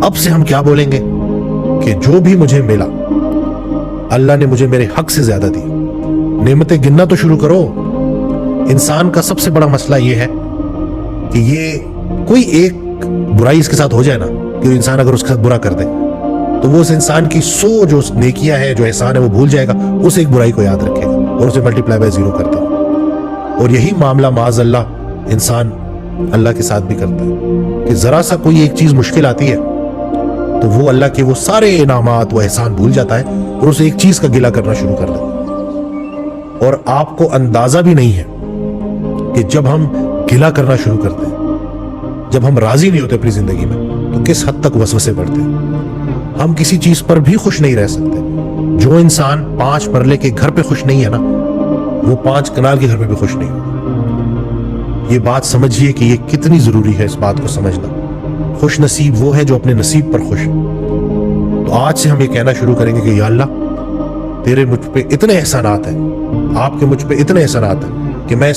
اب سے ہم کیا بولیں گے کہ جو بھی مجھے ملا اللہ نے مجھے میرے حق سے زیادہ دی. نعمتیں گننا تو شروع کرو. انسان کا سب سے بڑا مسئلہ یہ ہے کہ یہ کوئی ایک برائی اس کے ساتھ ہو جائے نا کہ انسان اگر اس کے ساتھ برا کر دے تو وہ اس انسان کی جو نیکیاں ہیں جو احسان ہے وہ بھول جائے گا, اس ایک برائی کو یاد رکھے گا اور اسے ملٹیپلائی بائی 0 کر دے. اور یہی معاملہ معاذ اللہ انسان اللہ کے ساتھ بھی کرتا ہے کہ ذرا سا کوئی ایک چیز مشکل آتی ہے تو وہ اللہ کے وہ سارے انعامات وہ احسان بھول جاتا ہے اور اسے ایک چیز کا گلہ کرنا شروع کر دیتا ہے. اور آپ کو اندازہ بھی نہیں ہے کہ جب ہم گلہ کرنا شروع کرتے ہیں, جب ہم راضی نہیں ہوتے اپنی زندگی میں, تو کس حد تک وسوسے بڑھتے ہیں. ہم کسی چیز پر بھی خوش نہیں رہ سکتے. جو انسان 5 مرلے کے گھر پہ خوش نہیں ہے نا, وہ 5 کنال کے گھر پہ بھی خوش نہیں ہوگا. یہ بات سمجھیے کہ یہ کتنی ضروری ہے, اس بات کو سمجھنا. خوش نصیب وہ ہے جو اپنے نصیب پر خوش ہے. تو آج سے ہم یہ کہنا شروع کریں گے کہ یا اللہ تیرے مجھ پہ اتنے احسانات ہیں, آپ کے مجھ پہ اتنے احسانات ہیں کہ میں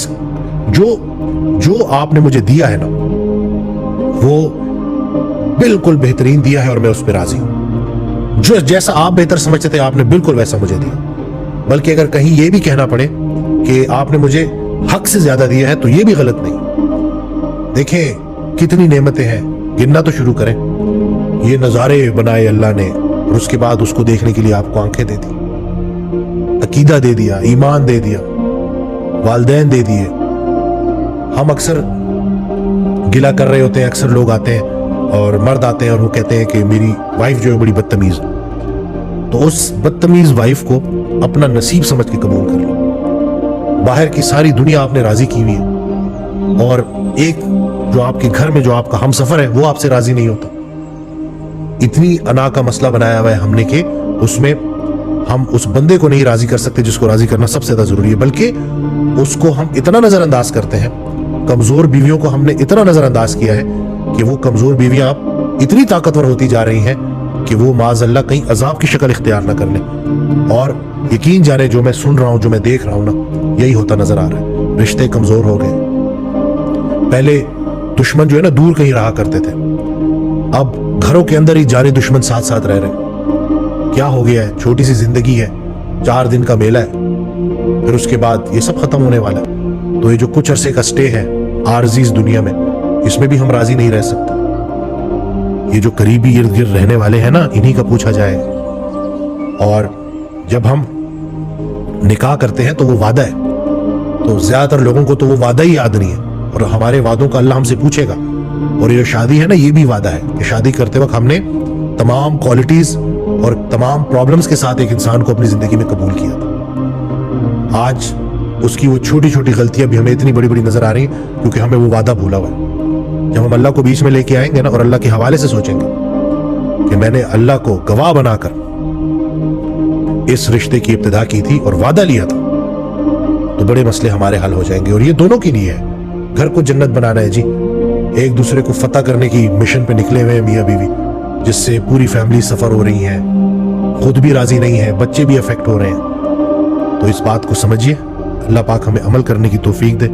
جو آپ نے مجھے دیا ہے نا وہ بالکل بہترین دیا ہے اور میں اس پہ راضی ہوں. جو جیسا آپ بہتر سمجھتے تھے آپ نے بالکل ویسا مجھے دیا. بلکہ اگر کہیں یہ بھی کہنا پڑے کہ آپ نے مجھے حق سے زیادہ دیا ہے تو یہ بھی غلط نہیں. دیکھیں کتنی نعمتیں ہیں, گننا تو شروع کریں. یہ نظارے بنائے اللہ نے اور اس کے بعد اس کو دیکھنے کے لیے آپ کو آنکھیں دے دی, عقیدہ دے دیا, ایمان دے دیا, والدین دے دیے. ہم اکثر گلہ کر رہے ہوتے ہیں, اکثر لوگ آتے ہیں اور مرد آتے ہیں اور وہ کہتے ہیں کہ میری وائف جو ہے بڑی بدتمیز ہے. تو اس بدتمیز وائف کو اپنا نصیب سمجھ کے قبول کر لو. باہر کی ساری دنیا آپ نے راضی کی ہوئی ہے اور ایک جو آپ کے گھر میں جو آپ کا ہم سفر ہے وہ آپ سے راضی نہیں ہوتا. اتنی انا کا مسئلہ بنایا ہوا ہے ہم نے کہ اس میں ہم اس بندے کو نہیں راضی کر سکتے جس کو راضی کرنا سب سے زیادہ ضروری ہے, بلکہ اس کو ہم اتنا نظر انداز کرتے ہیں. کمزور بیویوں کو ہم نے اتنا نظر انداز کیا ہے کہ وہ کمزور بیویاں اب اتنی طاقتور ہوتی جا رہی ہیں کہ وہ معاذ اللہ کہیں عذاب کی شکل اختیار نہ کر لیں. اور یقین جانے جو میں سن رہا ہوں, جو میں دیکھ رہا ہوں نا, یہی ہوتا نظر آ رہا ہے. رشتے کمزور ہو گئے. پہلے دشمن جو ہے نا دور کہیں رہا کرتے تھے, اب گھروں کے اندر ہی جاری دشمن ساتھ ساتھ رہ رہے. کیا ہو گیا ہے؟ چھوٹی سی زندگی ہے, 4 دن کا میلہ ہے, پھر اس کے بعد یہ سب ختم ہونے والا ہے. تو یہ جو کچھ عرصے کا سٹے ہے عارضی اس دنیا میں, اس میں بھی ہم راضی نہیں رہ سکتے. یہ جو قریبی ارد گرد رہنے والے ہیں نا, انہی کا پوچھا جائے. اور جب ہم نکاح کرتے ہیں تو وہ وعدہ ہے, تو زیادہ تر لوگوں کو تو وہ وعدہ ہی یاد نہیں ہے اور ہمارے وعدوں کا اللہ ہم سے پوچھے گا. اور یہ شادی ہے نا, یہ بھی وعدہ ہے کہ شادی کرتے وقت ہم نے تمام کوالٹیز اور تمام پرابلمز کے ساتھ ایک انسان کو اپنی زندگی میں قبول کیا تھا. آج اس کی وہ چھوٹی چھوٹی غلطیاں بھی ہمیں اتنی بڑی بڑی نظر آ رہی ہیں کیونکہ ہمیں وہ وعدہ بھولا ہوا ہے. جب ہم اللہ کو بیچ میں لے کے آئیں گے نا اور اللہ کے حوالے سے سوچیں گے کہ میں نے اللہ کو گواہ بنا کر اس رشتے کی ابتدا کی تھی اور وعدہ لیا تھا, تو بڑے مسئلے ہمارے حل ہو جائیں گے. اور یہ دونوں کے لیے ہے, گھر کو جنت بنانا ہے جی. ایک دوسرے کو فتح کرنے کی مشن پہ نکلے ہوئے ہیں میاں بیوی, جس سے پوری فیملی سفر ہو رہی ہیں, خود بھی راضی نہیں ہے, بچے بھی افیکٹ ہو رہے ہیں. تو اس بات کو سمجھیے, اللہ پاک ہمیں عمل کرنے کی توفیق دے.